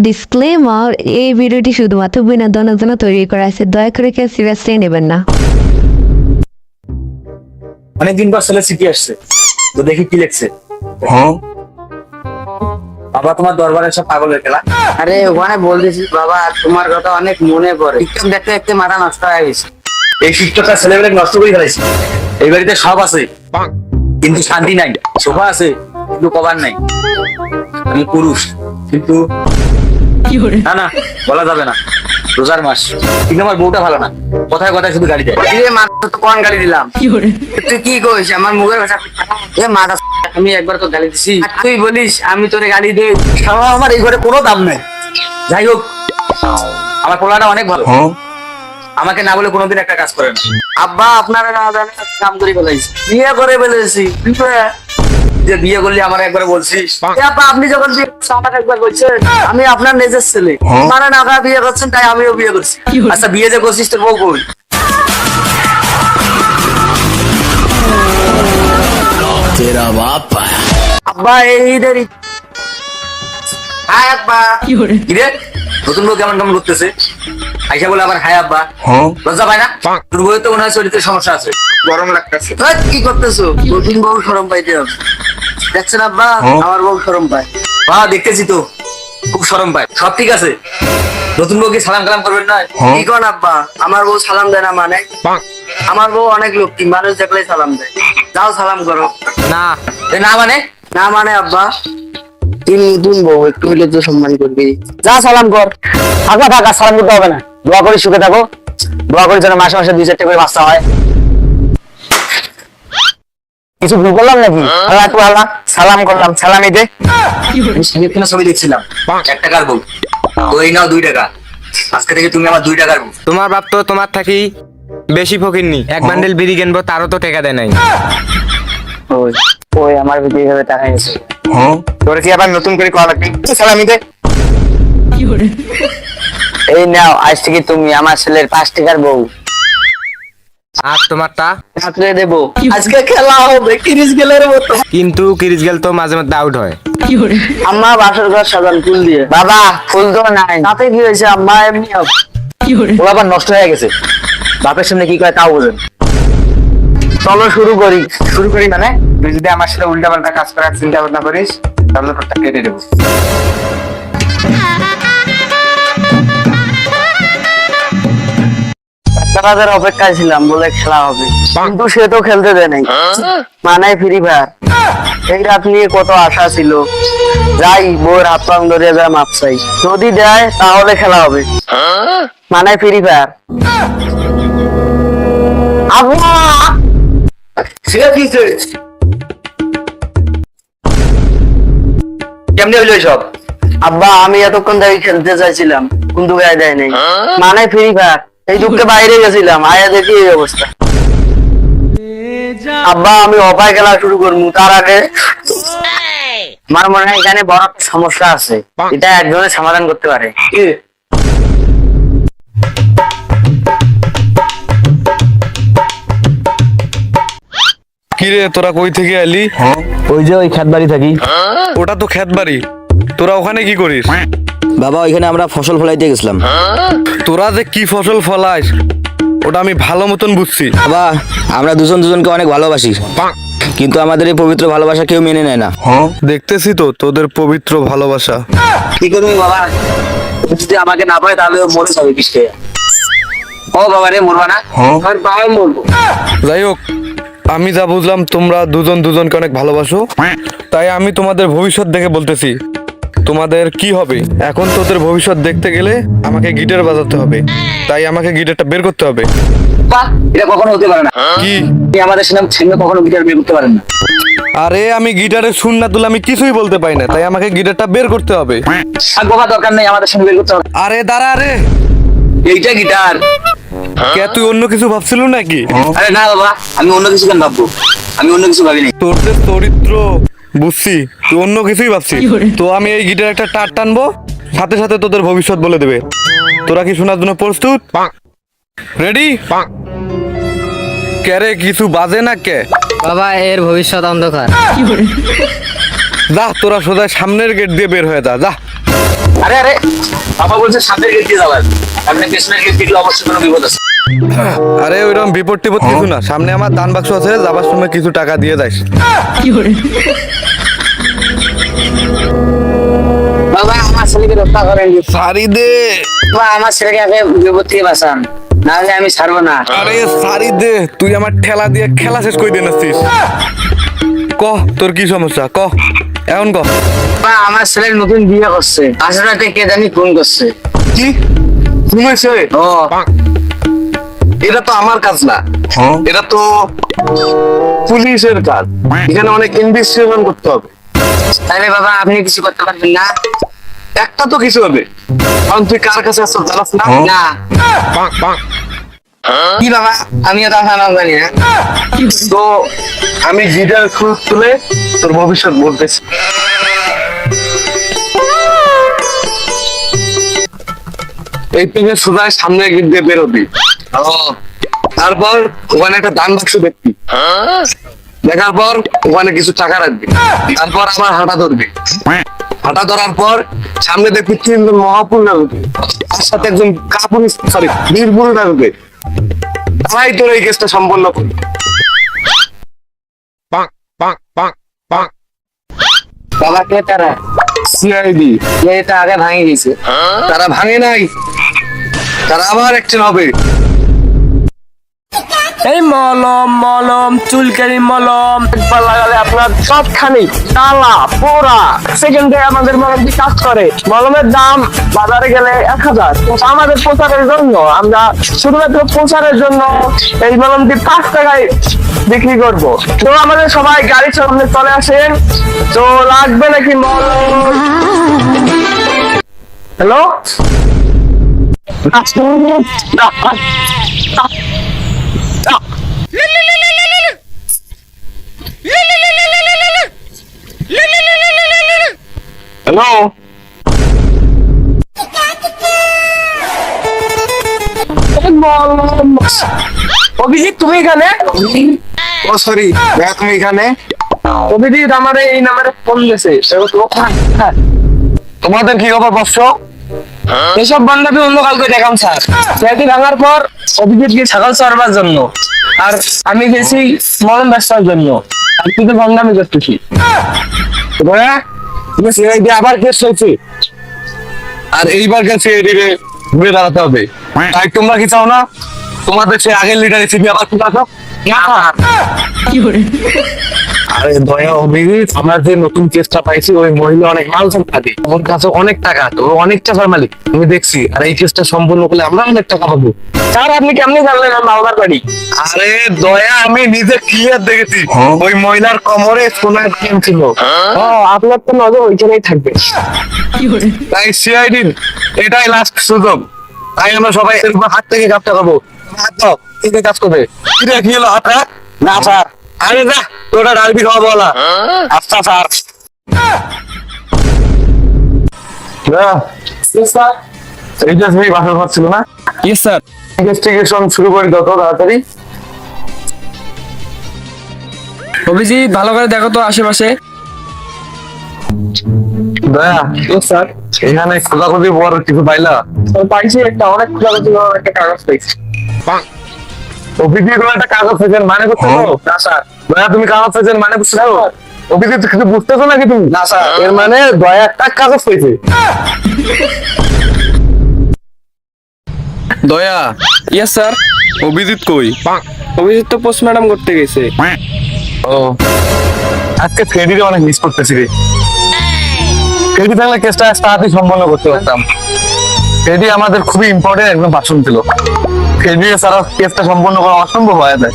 Disclaimer, এই ভিডিওটি শুধুমাত্র বিনোদনের জন্য তৈরি করা হয়েছে, দয়া করে কেউ সিরিয়াসলি নেবেন না। অনেকদিন পর ছেলে চিঠি আসছে, তো দেখি কি লিখছে। বাবা তোমার দরবারে সব পাগলের খেলা। আরে ওখানে বলতেছি বাবা, তোমার কথা অনেক মনে পড়ে। টিকটক দেখতে দেখতে মাথা নষ্ট হয়ে গেছে। এই শিক্ষকটা ছেলেবেলে নষ্ট করে ফেলাইছে। এই বাড়িতে সব আছে কিন্তু শান্তি নাই, সোফা আছে কিন্তু কভার নাই। আমি পুরুষ কিন্তু না না বলা যাবে না, রোজার মাস। কিন্তু আমার বউটা ভালো না, কথায় কথায় শুধু গাড়ি দেয়। এ মাথা তো কোন গালি দিলাম? তুই কি কইস? আমার মুখের ভাষা এ মাথা। আমি একবার তো গালি দিছি, আর তুই বলিস আমি তোরে গালি দেই? আমার এই ঘরে কোনো দাম নেই। যাই হোক, আমার পোলাটা অনেক ভালো, আমাকে না বলে কোনোদিন একটা কাজ করে না। আব্বা আপনারা না জানেন কাম করে ফেলাইছি, বিয়ে করে ফেলেছি। যে বিয়ে করলি আমার একবার বলছিস। এ আব্বা, আপনি যখন বিয়ে করছেন আমাকে একবার বলছেন আমি আপনার নিজের ছেলে, মানে না বিয়ে করছেন তাই আমিও বিয়ে করছি। আচ্ছা বিয়ে যে করছিস তোর বউ কই? আব্বা এই ঈদের হাই আব্বা। কি রে, নতুন বউ কেমন কেমন করতেছে? আইসা বলে আবার হাই আব্বা, লজ্জা পায় না? তোর বউয়ের তো মনে হয় শরীরের সমস্যা আছে, গরম লাগতেছে। কি করতেছো? নতুন বউ শরম পাইতে হবে। দেখছেন আব্বা, আমার বউ শরম পায়। হ্যাঁ দেখতেছি তো, খুব শরম পায়। সব ঠিক আছে, নতুন বউ কি সালাম কালাম করবেন না? কি কন আব্বা, আমার বউ সালাম দেয় না মানে? আমার বউ অনেক লক্ষ্মী, মানুষ দেখলেই সালাম দেয়। যাও সালাম করো। না না মানে? না মানে আব্বা, তুই নতুন বউ, একটু হইলে তো সম্মান করবি। যা সালাম কর। থাকা থাকা, সালাম করতে হবে না। দোয়া করি সুখে থাকো, দোয়া করি যেন মাসে মাসে 2-4টা করে বাচ্চা হয়। কিছু ভুল করলাম নাকি? আল্লাহ একটু আল্লাহ সালাম করলাম, সালামি দে। আমি সাহেব কিনা ছবি দেখছিলাম, 1 টাকার বউ। তো এই নাও 2 টাকা, আজকে থেকে তুমি আমার 2 টাকার বউ। তোমার বাপ তো তোমার থাকি বেশি ফকিরনি, এক বান্ডেল বিড়ি কিনবো তারও তো টাকা দেয় নাই। ওই ওই আমার ভিতরে এইভাবে তাকাই আছে। তোর কি আবার নতুন করে কল লাগবে? সালামি দে। এই নাও, আজ থেকে তুমি আমার ছেলের 5 টাকার বউ। আর তোমারটা রাত্রে দেবো। আজকে খেলা হবে ক্রিস গেলের মতো। কিন্তু কিরিচ গেল তো মাঝে মধ্যে আউট হয়। আম্মা বাসর ঘর সাজান ফুল দিয়ে। বাবা ফুল তো নাই। তাতে কি হয়েছে আম্মা? এমনি হবে। ও আবার নষ্ট হয়ে গেছে, বাপের সামনে কি করে তাও বোঝেন। চলো শুরু করি। শুরু করি মানে? তুই যদি আমার সাথে উল্টা পাল্টা কাজ করার চিন্তা ভাবনা করিস তাহলে তোরটা কেটে দেবো। বাচ্চাদের অপেক্ষায় ছিলাম বলে খেলা হবে, কিন্তু সে তো খেলতে দেয় নাই। মানে ফ্রি ফায়ার। এই রাত নিয়ে কত আশা ছিল। যাই বউয়ের হাত পাম ধরে যা মাপ চাই, যদি দেয় তাহলে খেলা হবে। মানে ফ্রি ফায়ার। আব্বা কেমনে হইলো সব? আব্বা, আমি এতক্ষণ ধরে খেলতে চাইছিলাম কিন্তু গায়ে দেয় নাই। মানে ফ্রি ফায়ার। এই দুঃখে বাইরে গেছিলাম, আয়া দেখি এই অবস্থা। আব্বা আমি অপায় খেলা শুরু করবো, তার আগে আমার মনে হয় এখানে বড় একটা সমস্যা আছে, এটা একজনের সমাধান করতে পারে। কিরে তোরা কই থেকে এলি? ওই যে ওই খেত বাড়ি থাকি। ওটা তো খেত বাড়ি, তোরা ওখানে কি করিস? বাবা ওইখানে আমরা ফসল ফলাইতে গেছিলাম। তোরা যে কি ফসল ফলাস ওটা আমি ভালো মতন বুঝছি। বাবা আমরা দুজনকে অনেক ভালোবাসি, কিন্তু আমাদের এই পবিত্র ভালোবাসা কেউ মেনে নেয় না। দেখতেছি তো তোদের পবিত্র ভালোবাসা। কি করবি বাবা, যদি আমাকে না পায় তাহলে মরে যাবে কিসে। ও বাবা রে, মরবা না? আর বাবা মরবো। যাই হোক, আমি যা বুঝলাম তোমরা দুজনকে অনেক ভালোবাসো, তাই আমি তোমাদের ভবিষ্যৎ দেখে বলতেছি তোমাদের কি হবে। এখন তোদের ভবিষ্যৎ দেখতে গেলে আমাকে গিটার বাজাতে হবে, তাই আমাকে গিটারটা বের করতে হবে। বাহ, এটা কখনো হতে পারে না। কি? আপনি আমাদের সামনে কখনো গিটার বের করতে পারেন না। আরে আমি গিটারের সুর না তুলে আমি কিছুই বলতে পারি না, তাই আমাকে গিটারটা বের করতে হবে। আর বাবা দরকার নেই, আমাদের সামনে বের করতে হবে। আরে দাঁড়া রে, এইটা গিটার। কে তুই অন্য কিছু ভাবছিল নাকি? আরে না বাবা, আমি অন্য কিছু কেন ভাববো, আমি অন্য কিছু ভাবিনি। তোর যে চরিত্র বুঝছি, তুই অন্য কিছুই ভাবছিস। তো আমি এই গিটার একটা টার টানবো, সাথে সাথে তোদের ভবিষ্যৎ বলে দেবে। তোরা কি শোনার জন্য প্রস্তুত? রেডি? কে রে, কিছু বাজে না কে? বাবা এর ভবিষ্যৎ অন্ধকার। যা তোরা সোজা সামনের গেট দিয়ে বের হয়ে যা। আরে আরে বাবা বলছে সামনের গেট দিয়ে যাবেন, আপনি পেছনের গেট দিলে অবশ্যই কোনো বিপদ আছে। আরে ওইরকম বিপদ টিপদ কিছু না, সামনে আমার দান বাক্স আছে, যাবার সময় কিছু টাকা দিয়ে যাস। বাবা আমার ছেলেকে রক্ষা করেন, সারি দে। বাবা আমার ছেলেকে আগে বিপদ থেকে বাঁচান, না হলে আমি ছাড়বো না। আরে সারি দে, তুই আমার ঠেলা দিয়ে খেলা শেষ করে দিয়ে নাসছিস। কহ তোর কি সমস্যা, কহ এখন কহ। বাবা আমার ছেলের নতুন বিয়ে করছে, আসলে কে জানি ফোন করছে। কি ঘুমেছে? ও এটা তো আমার কাজ না, এটা তো পুলিশের কাজ, এখানে অনেক ইনভেস্টিগেশন করতে হবে। তাহলে বাবা আপনি কিছু করতে পারবেন না? একটা তো কিছু হবে, কারণ তুই কার কাছে আসছিস জানাস না। না কি বাবা, আমিও তো আপনার নাম জানি না। তো আমি গিটার খুব তুলে তোর ভবিষ্যৎ বলতেছি। এই থেকে সোজা সামনে গিট দিয়ে বেরোবি, তারপর ওখানে একটা দান বাক্স দেখবি, দেখার পর ওখানে কিছু টাকা রাখবি, তারপর আমার হাঁটা ধরবি, হাঁটা ধরার পর সামনে দেখবি 3 জন মহাপুরুষ ঢুকবে, তার সাথে একজন বীর পুরুষ ঢুকবে, তারাই তোর এই কেসটা সম্পন্ন করবে। বাবা কে তারা? সিআইডি। এটা আগে ভাঙে গেছে। তারা ভাঙে নাই, তারা আবার অ্যাকশন হবে। এই মলম মলম চুলকানি মলম একবার লাগালে আপনার সবখানে টালা পোড়া সেকেন্ডে আমাদের মলমটি কাজ করে। মলমের দাম বাজারে গেলে 1000, আমাদের প্রচারের জন্য আমরা শুধুমাত্র প্রচারের জন্য এই মলমটি 5 টাকায় বিক্রি করব। তো আমাদের সবাই গাড়ি সামনে চলে আসেন, তো লাগবে নাকি মলম? হ্যালো হ্যালো, অভিজিৎ তুমি এখানে? ও সরি ভাইয়া, তুমি এখানে? অভিজিৎ আমার এই নাম্বারে ফোন দিয়েছে। তোমাদের কি খবর বৎস? এসব বান্ধাবি অন্য কালকে দেখাম স্যার। ফ্ল্যাটটি ভাঙার পর অভিজিৎ গিয়ে ছাগল চড়বার জন্য, আর আমি গেছি মলম ব্যবসার জন্য, আর তুই তো বান্ধামি করতেছি। ভাইয়া তুমি সিআইডি আবার কেস হয়েছে, আর এইবার কেন সিআইডি রে ঘুরে দাঁড়াতে হবে? তাই তোমরা কি চাও না তোমাদের সে আগের লিডার এসিপি আবার খুলে আসো? আরে দয়া অভিজিৎ, আমরা যে নতুন কেসটা পাইছি ওই মহিলা অনেক মাল সম্পাদী, ওর কাছে অনেক টাকা, তো ও অনেক টাকার মালিক আমি দেখছি, আর এই কেসটা সম্পূর্ণ করলে আমরা অনেক টাকা পাবো। স্যার আপনি কেমনি জানলেন আমার বাবার বাড়ি? আরে দয়া, আমি নিজে ক্লিয়ার দেখেছি, ওই মহিলার কোমরে সোনার চেন ছিল। ও আপনার তো নজর ওইখানেই থাকবে। তাই সিআইডি এটাই লাস্ট সুযোগ, তাই আমরা সবাই এর উপর হাত থেকে কাপটা খাবো। হাত দাও, এতে কাজ করবে। কিরে কি হলো হাতটা? না স্যার। আরে যা, তোরা ডালবি খাওয়া বলা। আচ্ছা স্যার। এইটা সেই বাসর ঘর ছিল না? Yes sir. ইনভেস্টিগেশন শুরু করে দাও তো তাড়াতাড়ি। অভিজিৎ ভালো করে দেখো তো আশেপাশে। দয়া স্যার এখানে খোঁজাখুঁজি পর কিছু পাইলা? পাইছি একটা, অনেক খোঁজাখুঁজি করে একটা কাগজ পাইছি। অভিজিৎ কোনো একটা কাগজ পেয়েছেন মানে করতে পারো? না স্যার। দয়া তুমি কাগজ পেয়েছেন মানে বুঝতে পারো? অভিজিৎ কিছু বুঝতেছো নাকি তুমি? না স্যার। এর মানে দয়া একটা কাগজ পেয়েছে। দয়া ইয়েস স্যার। অভিজিৎ কই? অভিজিৎ তো পোস্টমর্টম করতে গেছে। ও আজকে ফ্রেডিরে অনেক মিস করতেছি রে। ফ্রেডি থাকলে কেসটা তাড়াতাড়ি সম্পন্ন করতে পারতাম। ফ্রেডি আমাদের খুবই ইম্পর্টেন্ট একদম পার্সন ছিল। ফ্রেডি ছাড়া কেসটা সম্পন্ন করা অসম্ভব হয়ে যায়।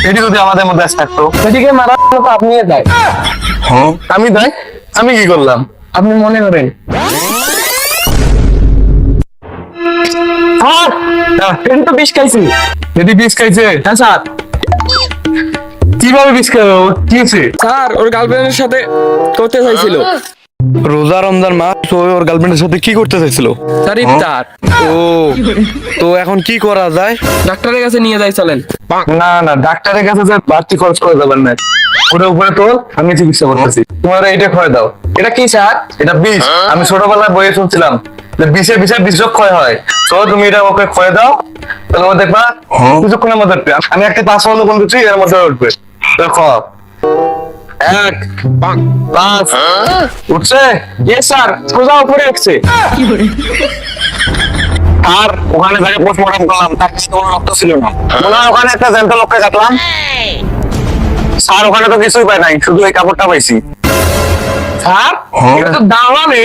ফ্রেডি যদি আমাদের মধ্যে থাকতো। সেটিকে মারার মতো আপনি দেয়। হ্যাঁ আমি দেয়, আমি কি করলাম? আপনি মনে করেন ফ্রেন্ড তো বিষ খাইছি। ফ্রেডি বিষ খাইছে? হ্যাঁ স্যার। কিভাবে বিষ খাবে? কি হয়েছে? স্যার ওর গার্লফ্রেন্ডের সাথে করতে চাইছিল। রোজা রমজান মাস, ভাবছো ওর গার্লফ্রেন্ডের সাথে কি করতে চাইছিল? স্যার ইফতার। ও, তো এখন কি করা যায়? ডাক্তারের কাছে নিয়ে যাই চলেন। না না, ডাক্তারের কাছে যে বাড়তি খরচ করে দেবেন না, ওটা উপরে তোল, আমি চিকিৎসা করতেছি। তোমার এইটা ক্ষয় দাও। এটা কি স্যার? এটা বিষ। আমি ছোটবেলায় বইয়ে শুনছিলাম যে বিষে বিষ ক্ষয় হয়। তো তুমি এটা ওকে ক্ষয় দাও, তাহলে ও দেখবা কিছুক্ষণের মধ্যে উঠবে। আমি একটা পাঁচ বন্ধ করছি, এর মধ্যে উঠবে। খাওয়া 1 5 উঠছে। ইয়েস স্যার, সোজা উপরে উঠছে। আর ওখানে যাকে পোস্টমর্টম করলাম তার কাছে কোনো রক্ত ছিল না। মনে হয় ওখানে একটা জ্যান্ত লোককে কাটলাম। স্যার ওখানে তো কিছুই পাই নাই, শুধু এই কাপড়টা পাইছি। স্যার এটা তো দাওয়ানে।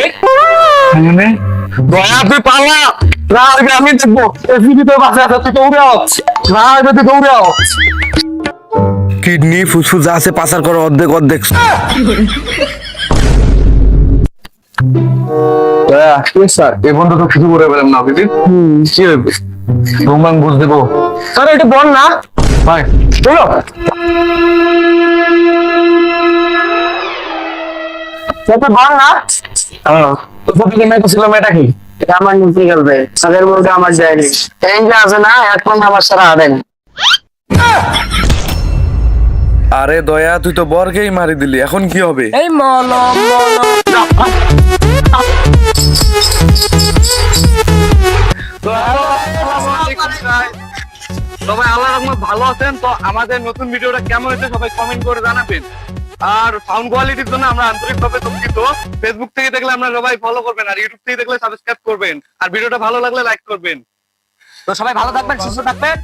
দয়া তুই পালা না, আমি দেখবো। এসিবি তো বাসে আছে, তুই দৌড়াও না, তুই দৌড়াও। কিডনি ফুসফুস যা আছে পাচার করো অর্ধেক অর্ধেক। স্যার এই বন্ধু তো কিছু করে পেলাম না। কি হবে? রোমান বুঝ দেবো। স্যার এটা বল না ভাই, চলো। বল না। মেয়েটা কি? এটা আমার নিতে গেলবে, তাদের মধ্যে আমার যায়নি। এই যে আছে না, এখন আমার সারা হারেন। আরে দয়া, তুই তো বরকেই মারি দিলি, এখন কি হবে? এই মলম সবাই আল্লাহ রহমত ভালো আছেন তো? আমাদের নতুন ভিডিওটা কেমন হয়েছে সবাই কমেন্ট করে জানাবেন। আর সাউন্ড কোয়ালিটির জন্য আমরা আন্তরিকভাবে দুঃখিত। ফেসবুক থেকে দেখলে আমরা সবাই ফলো করবেন, আর ইউটিউব থেকে দেখলে সাবস্ক্রাইব করবেন, আর ভিডিওটা ভালো লাগলে লাইক করবেন। তো সবাই ভালো থাকবেন, সুস্থ থাকবেন।